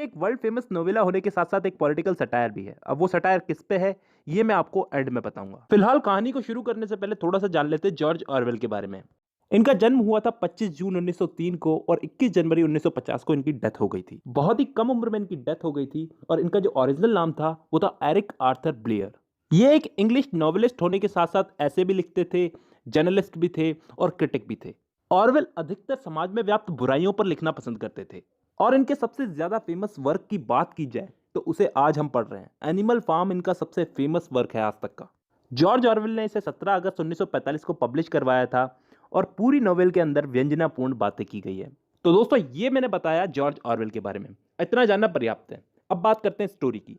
एक world famous novella होने के साथ साथ एक पॉलिटिकल सटायर भी है। अब वो सटायर किस पे है ये मैं आपको एंड में बताऊंगा। फिलहाल कहानी को शुरू करने से पहले थोड़ा सा जान लेते हैं जॉर्ज ऑरवेल के बारे में। इनका जन्म हुआ था 25 जून 1903 को और 21 जनवरी 1950 को इनकी डेथ हो गई थी। बहुत ही कम उम्र में इनकी डेथ हो गई थी और इनका जो ओरिजिनल नाम था वो था एरिक आर्थर ब्लेयर। ये एक इंग्लिश नॉवेलिस्ट होने के साथ साथ ऐसे भी लिखते थे, जर्नलिस्ट भी थे और क्रिटिक भी थे। ऑरवेल अधिकतर समाज में व्याप्त बुराइयों पर लिखना पसंद करते थे और इनके सबसे ज्यादा फेमस वर्क की बात की जाए तो उसे आज हम पढ़ रहे हैं। एनिमल फार्म इनका सबसे फेमस वर्क है आज तक का। जॉर्ज ऑरवेल ने इसे 17 अगस्त 1945 को पब्लिश करवाया था और पूरी नोवेल के अंदर व्यंजनापूर्ण बातें की गई है। तो दोस्तों ये मैंने बताया जॉर्ज ऑरवेल के बारे में, इतना जानना पर्याप्त है। अब बात करते हैं स्टोरी की।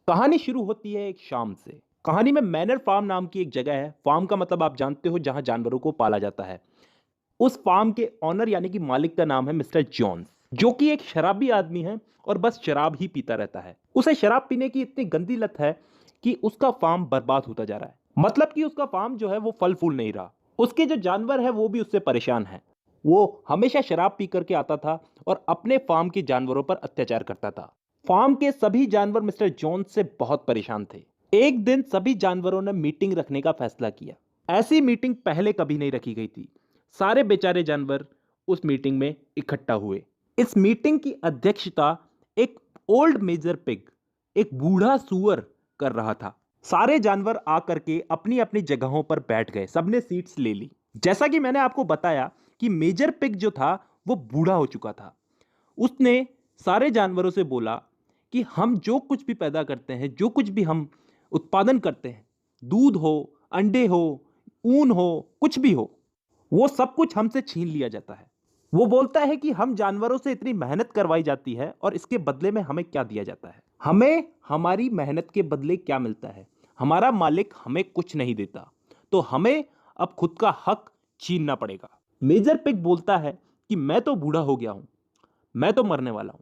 कहानी शुरू होती है एक शाम से। कहानी में मैनर फार्म नाम की एक जगह है। फार्म का मतलब आप जानते हो, जहां जानवरों को पाला जाता है। उस फार्म के ऑनर यानी कि मालिक का नाम है मिस्टर जॉन्स, जो कि एक शराबी आदमी है और बस शराब ही पीता रहता है। उसे शराब पीने की इतनी गंदी लत है कि उसका फार्म बर्बाद होता जा रहा है। मतलब कि उसका फार्म जो है वो फल फूल नहीं रहा। उसके जो जानवर है वो भी उससे परेशान है। वो हमेशा शराब पी करके आता था और अपने फार्म के जानवरों पर अत्याचार करता था। फार्म के सभी जानवर मिस्टर जॉन्स से बहुत परेशान थे। एक दिन सभी जानवरों ने मीटिंग रखने का फैसला किया। ऐसी मीटिंग पहले कभी नहीं रखी गई थी। सारे बेचारे जानवर उस मीटिंग में इकट्ठा हुए। इस मीटिंग की अध्यक्षता एक ओल्ड मेजर पिग, एक बूढ़ा सुअर कर रहा था। सारे जानवर आकर के अपनी अपनी जगहों पर बैठ गए। सबने सीट्स ले ली। जैसा कि मैंने आपको बताया कि मेजर पिग जो था वो बूढ़ा हो चुका था। उसने सारे जानवरों से बोला कि हम जो कुछ भी पैदा करते हैं, जो कुछ भी हम उत्पादन करते हैं, दूध हो, अंडे हो, ऊन हो, कुछ भी हो, वो सब कुछ हमसे छीन लिया जाता है। वो बोलता है कि हम जानवरों से इतनी मेहनत करवाई जाती है और इसके बदले में हमें क्या दिया जाता है। हमें हमारी मेहनत के बदले क्या मिलता है? हमारा मालिक हमें कुछ नहीं देता, तो हमें अब खुद का हक छीनना पड़ेगा। मेजर पिग बोलता है कि मैं तो बूढ़ा हो गया हूं, मैं तो मरने वाला हूं,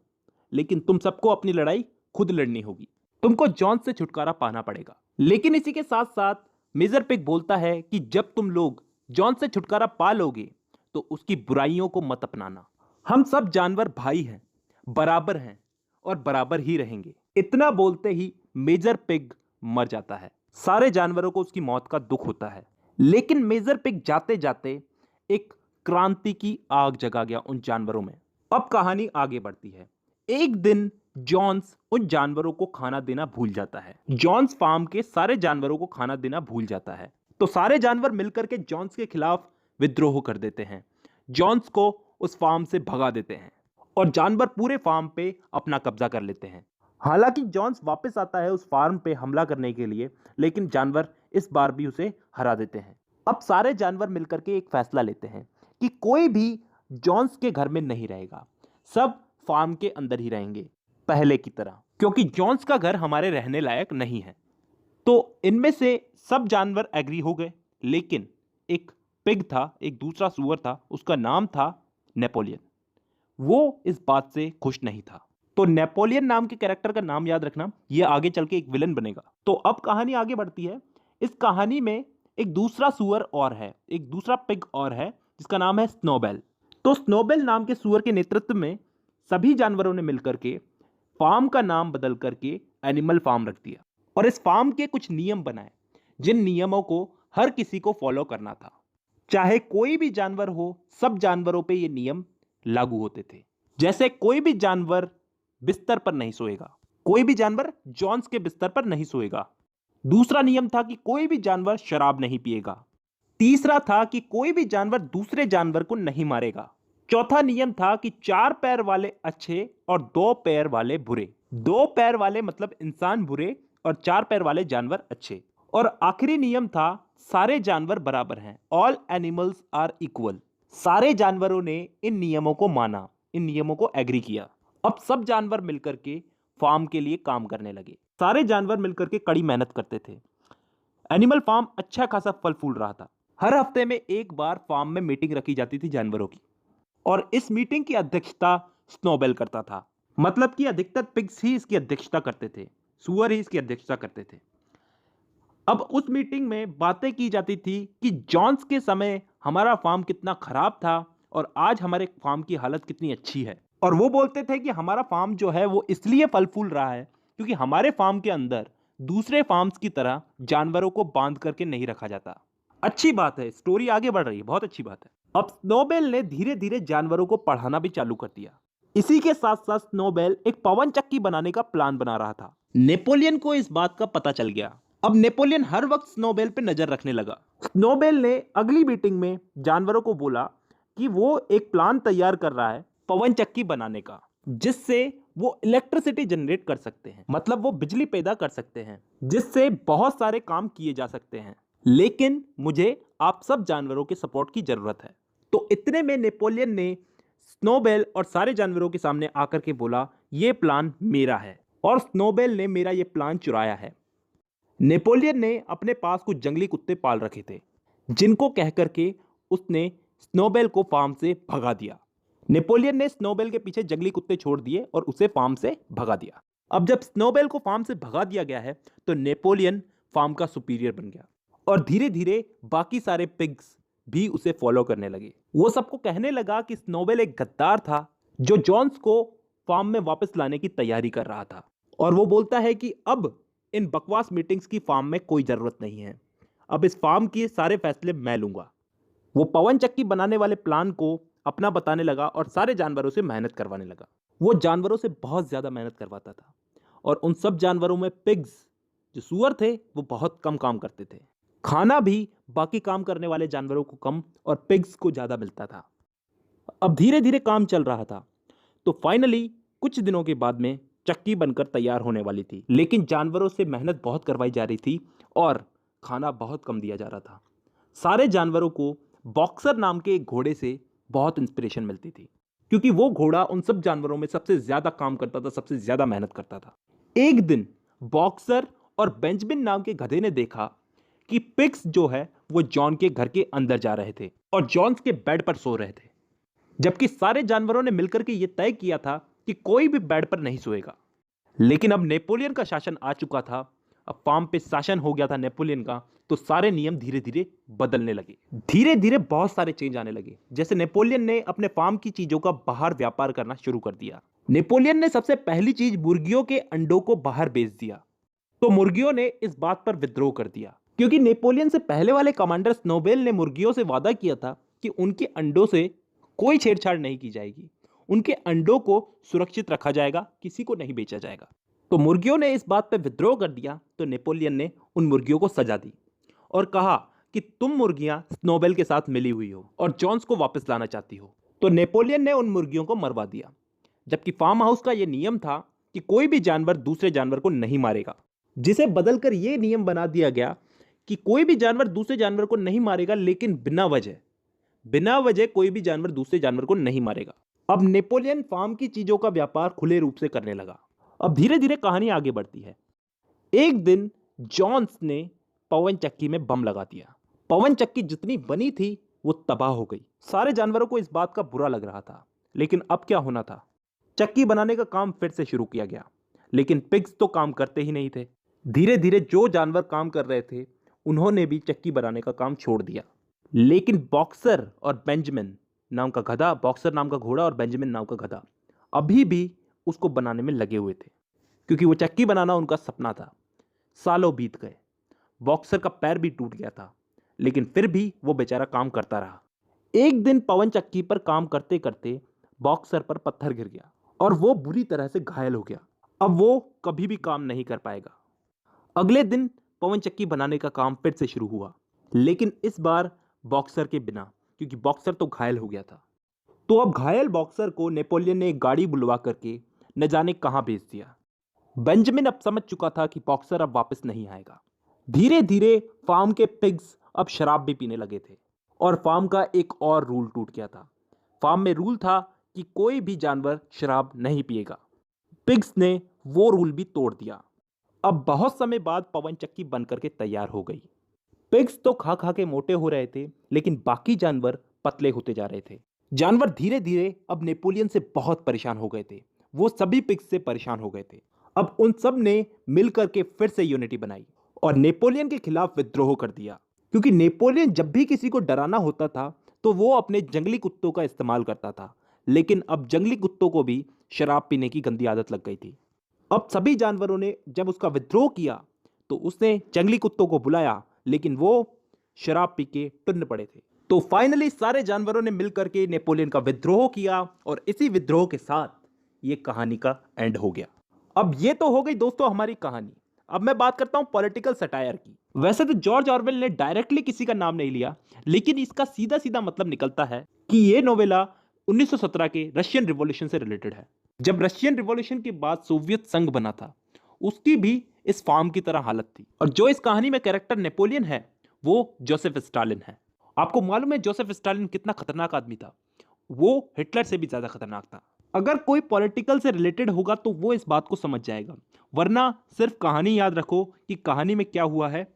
लेकिन तुम सबको अपनी लड़ाई खुद लड़नी होगी। तुमको जॉन से छुटकारा पाना पड़ेगा। लेकिन इसी के साथ साथ मेजर पिग बोलता है कि जब तुम लोग जॉन से छुटकारा पा लोगे तो उसकी बुराइयों को मत अपनाना। हम सब जानवर भाई हैं, बराबर हैं और बराबर ही रहेंगे। इतना बोलते ही मेजर पिग मर जाता है। सारे जानवरों को उसकी मौत का दुख होता है। लेकिन मेजर पिग जाते जाते एक क्रांति की आग जगा गया उन जानवरों में। अब कहानी आगे बढ़ती है। एक दिन जॉन्स उन जानवरों को खाना देना भूल जाता है। जॉन्स फार्म के सारे जानवरों को खाना देना भूल जाता है, तो सारे जानवर मिलकर के जॉन्स के खिलाफ विद्रोह कर देते हैं। जॉन्स को उस फार्म से भगा देते हैं और जानवर पूरे फार्म पे अपना कब्जा कर लेते हैं। हालांकि जॉन्स वापस आता है उस फार्म पे हमला करने के लिए, लेकिन जानवर इस बार भी उसे हरा देते हैं। अब सारे जानवर मिलकर के एक फैसला लेते हैं कि कोई भी जॉन्स के घर में नहीं रहेगा, सब फार्म के अंदर ही रहेंगे पहले की तरह, क्योंकि जॉन्स का घर हमारे रहने लायक नहीं है। तो इनमें से सब जानवर एग्री हो गए, लेकिन एक पिग था, एक दूसरा सुअर था, उसका नाम था नेपोलियन। वो इस बात से खुश नहीं था। तो नेपोलियन नाम के कैरेक्टर का नाम याद रखना, ये आगे चल के एक विलन बनेगा। तो अब कहानी आगे बढ़ती है। इस कहानी में एक दूसरा सुअर और है, एक दूसरा पिग और है, जिसका नाम है स्नोबेल। तो स्नोबेल नाम के सुअर के नेतृत्व में सभी जानवरों ने मिलकर के फार्म का नाम बदल करके एनिमल फार्म रख दिया और इस फार्म के कुछ नियम बनाए, जिन नियमों को हर किसी को फॉलो करना था। चाहे कोई भी जानवर हो, सब जानवरों पे ये नियम लागू होते थे। जैसे कोई भी जानवर बिस्तर पर नहीं सोएगा, कोई भी जानवर जॉन्स के बिस्तर पर नहीं सोएगा। दूसरा नियम था कि कोई भी जानवर शराब नहीं पिएगा। तीसरा था कि कोई भी जानवर दूसरे जानवर को नहीं मारेगा। चौथा नियम था कि 4 पैर वाले अच्छे और 2 पैर वाले बुरे। 2 पैर वाले मतलब इंसान बुरे और 4 पैर वाले जानवर अच्छे। और आखिरी नियम था सारे जानवर बराबर हैं, ऑल एनिमल्स आर इक्वल। सारे जानवरों ने इन नियमों को माना, इन नियमों को एग्री किया। अब सब जानवर मिलकर के फार्म के लिए काम करने लगे। सारे जानवर मिलकर के कड़ी मेहनत करते थे। एनिमल फार्म अच्छा खासा फल फूल रहा था। हर हफ्ते में एक बार फार्म में मीटिंग रखी जाती थी जानवरों की, और इस मीटिंग की अध्यक्षता स्नोबेल करता था। मतलब कि अधिकतर पिग्स ही इसकी अध्यक्षता करते थे, सुअर ही इसकी अध्यक्षता करते थे। अब उस मीटिंग में बातें की जाती थी कि जॉन्स के समय हमारा फार्म कितना खराब था और आज हमारे फार्म की हालत कितनी अच्छी है। और वो बोलते थे कि हमारा फार्म जो है वो इसलिए फल फूल रहा है क्योंकि हमारे फार्म के अंदर दूसरे फार्म्स की तरह जानवरों को बांध करके नहीं रखा जाता। अच्छी बात है, स्टोरी आगे बढ़ रही है, बहुत अच्छी बात है। अब स्नोबेल ने धीरे धीरे जानवरों को पढ़ाना भी चालू कर दिया। इसी के साथ साथ स्नोबेल एक पवन चक्की बनाने का प्लान बना रहा था। नेपोलियन को इस बात का पता चल गया। अब नेपोलियन हर वक्त स्नोबेल पे नजर रखने लगा। स्नोबेल ने अगली मीटिंग में जानवरों को बोला कि वो एक प्लान तैयार कर रहा है पवन चक्की बनाने का, जिससे वो इलेक्ट्रिसिटी जनरेट कर सकते हैं, मतलब वो बिजली पैदा कर सकते हैं, जिससे बहुत सारे काम किए जा सकते हैं। लेकिन मुझे आप सब जानवरों के सपोर्ट की जरूरत है। तो इतने में नेपोलियन ने स्नोबेल और सारे जानवरों के सामने आकर के बोला, ये प्लान मेरा है और स्नोबेल ने मेरा ये प्लान चुराया है। नेपोलियन ने अपने पास कुछ जंगली कुत्ते पाल रखे थे, जिनको कह करके उसने स्नोबेल को फार्म से भगा दिया। नेपोलियन ने स्नोबेल के पीछे जंगली कुत्ते छोड़ दिए और उसे फार्म से भगा दिया। अब जब स्नोबेल को फार्म से भगा दिया गया है तो नेपोलियन फार्म का सुपीरियर बन गया और धीरे धीरे बाकी सारे पिग्स भी उसे फॉलो करने लगे। वो सबको कहने लगा कि स्नोबेल एक गद्दार था जो जॉन्स को फार्म में वापस लाने की तैयारी कर रहा था, और वो बोलता है कि अब इन बकवास मीटिंग्स की फार्म में कोई जरूरत नहीं है, अब इस फार्म के सारे फैसले मैं लूंगा। वो पवन चक्की बनाने वाले प्लान को अपना बताने लगा और सारे जानवरों से मेहनत करवाने लगा। वो जानवरों से बहुत ज्यादा मेहनत करवाता था और उन सब जानवरों में पिग्स जो सूअर थे वो बहुत कम काम करते थे। खाना भी बाकी काम करने वाले जानवरों को कम और पिग्स को ज्यादा मिलता था। अब धीरे धीरे काम चल रहा था, तो फाइनली कुछ दिनों के बाद में चक्की बनकर तैयार होने वाली थी, लेकिन जानवरों से मेहनत बहुत करवाई जा रही थी और खाना बहुत कम दिया जा रहा था। सारे जानवरों को बॉक्सर नाम के एक घोड़े से बहुत इंस्पिरेशन मिलती थी, क्योंकि वो घोड़ा उन सब जानवरों में सबसे ज्यादा काम करता था, सबसे ज्यादा मेहनत करता था। एक दिन बॉक्सर और बेंजामिन नाम के गधे ने देखा कि पिग्स जो है वो जॉन के घर के अंदर जा रहे थे और जॉन के बेड पर सो रहे थे, जबकि सारे जानवरों ने मिलकर के यह तय किया था कि कोई भी बेड पर नहीं सोएगा। लेकिन अब नेपोलियन का शासन आ चुका था, अब फार्म पे शासन हो गया था नेपोलियन का, तो सारे नियम धीरे धीरे बदलने लगे। धीरे धीरे बहुत सारे चेंज आने लगे। जैसे नेपोलियन ने अपने फार्म की चीजों का बाहर व्यापार करना शुरू कर दिया। नेपोलियन ने सबसे पहली चीज मुर्गियों के अंडों को बाहर बेच दिया, तो मुर्गियों ने इस बात पर विद्रोह कर दिया, क्योंकि नेपोलियन से पहले वाले कमांडर स्नोबेल ने मुर्गियों से वादा किया था कि उनके अंडों से कोई छेड़छाड़ नहीं की जाएगी, उनके अंडों को सुरक्षित रखा जाएगा, किसी को नहीं बेचा जाएगा। तो मुर्गियों ने इस बात पर विद्रोह कर दिया, तो नेपोलियन ने उन मुर्गियों को सजा दी और कहा कि तुम मुर्गियां स्नोबेल के साथ मिली हुई हो और जॉन्स को वापस लाना चाहती हो। तो नेपोलियन ने उन मुर्गियों को मरवा दिया, जबकि फार्म हाउस का यह नियम था कि कोई भी जानवर दूसरे जानवर को नहीं मारेगा, जिसे बदलकर यह नियम बना दिया गया कि कोई भी जानवर दूसरे जानवर को नहीं मारेगा, लेकिन बिना वजह कोई भी जानवर दूसरे जानवर को नहीं मारेगा। अब नेपोलियन फार्म की चीजों का व्यापार खुले रूप से करने लगा। अब धीरे धीरे कहानी आगे बढ़ती है। एक दिन जॉन्स ने पवन चक्की में बम लगा दिया। पवन चक्की जितनी बनी थी वो तबाह हो गई। सारे जानवरों को इस बात का बुरा लग रहा था, लेकिन अब क्या होना था। चक्की बनाने का काम फिर से शुरू किया गया, लेकिन पिग्स तो काम करते ही नहीं थे। धीरे धीरे जो जानवर काम कर रहे थे उन्होंने भी चक्की बनाने का काम छोड़ दिया, लेकिन बॉक्सर और बेंजामिन नाम का गधा, बॉक्सर नाम का घोड़ा और बेंजामिन नाम का गधा अभी भी उसको बनाने में लगे हुए थे, क्योंकि वो चक्की बनाना उनका सपना था। सालों बीत गए, बॉक्सर का पैर भी टूट गया था, लेकिन फिर भी वो बेचारा काम करता रहा। एक दिन पवन चक्की पर काम करते करते बॉक्सर पर पत्थर गिर गया और वो बुरी तरह से घायल हो गया। अब वो कभी भी काम नहीं कर पाएगा। अगले दिन पवन चक्की बनाने का काम फिर से शुरू हुआ, लेकिन इस बार बॉक्सर के बिना, क्योंकि बॉक्सर तो घायल हो गया था। तो अब घायल बॉक्सर को नेपोलियन ने एक गाड़ी बुलवा करके न जाने कहां भेज दिया। बेंजामिन अब समझ चुका था कि बॉक्सर अब वापस नहीं आएगा। धीरे धीरे फार्म के पिग्स अब शराब भी पीने लगे थे और फार्म का एक और रूल टूट गया था। फार्म में रूल था कि कोई भी जानवर शराब नहीं पिएगा। पिग्स ने वो रूल भी तोड़ दिया। अब बहुत समय बाद पवन चक्की बनकर के तैयार हो गई। पिग्स तो खा खा के मोटे हो रहे थे, लेकिन बाकी जानवर पतले होते जा रहे थे। जानवर धीरे धीरे अब नेपोलियन से बहुत परेशान हो गए थे। वो सभी पिग्स से परेशान हो गए थे। अब उन सब ने मिलकर के फिर से यूनिटी बनाई और नेपोलियन के खिलाफ विद्रोह कर दिया, क्योंकि नेपोलियन जब भी किसी को डराना होता था तो वो अपने जंगली कुत्तों का इस्तेमाल करता था, लेकिन अब जंगली कुत्तों को भी शराब पीने की गंदी आदत लग गई थी। अब सभी जानवरों ने जब उसका विद्रोह किया तो उसने जंगली कुत्तों को बुलाया, लेकिन वो शराब पी के टुन्न पड़े थे। तो फाइनली सारे जानवरों ने मिलकर के नेपोलियन का विद्रोह किया और इसी विद्रोह के साथ ये कहानी का एंड हो गया। अब ये तो हो गई दोस्तों हमारी कहानी। अब मैं बात करता हूं पॉलिटिकल सटायर की। वैसे तो जॉर्ज ऑरवेल ने डायरेक्टली किसी का नाम नहीं लिया, लेकिन इसका सीधा सीधा मतलब निकलता है कि ये नोवेला 1917 के रशियन रिवॉल्यूशन से रिलेटेड है। जब रशियन रिवॉल्यूशन के बाद सोवियत संघ बना था, उसकी भी इस फार्म की तरह हालत थी। और जो इस कहानी में कैरेक्टर नेपोलियन है वो जोसेफ स्टालिन है। आपको मालूम है जोसेफ स्टालिन कितना खतरनाक आदमी था? वो हिटलर से भी ज्यादा खतरनाक था। अगर कोई पॉलिटिकल से रिलेटेड होगा तो वो इस बात को समझ जाएगा, वरना सिर्फ कहानी याद रखो कि कहानी में क्या हुआ है,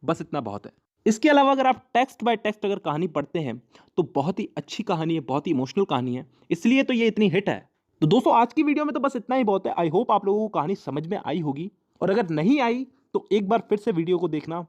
बस इतना बहुत है। इसके अलावा अगर आप टेक्स्ट बाय टेक्स्ट अगर कहानी पढ़ते हैं तो बहुत ही अच्छी कहानी है, बहुत ही इमोशनल कहानी है, इसलिए तो ये इतनी हिट है। तो दोस्तों आज की वीडियो में तो बस इतना ही बहुत है। आई होप आप लोगों को कहानी समझ में आई होगी, और अगर नहीं आई तो एक बार फिर से वीडियो को देखना,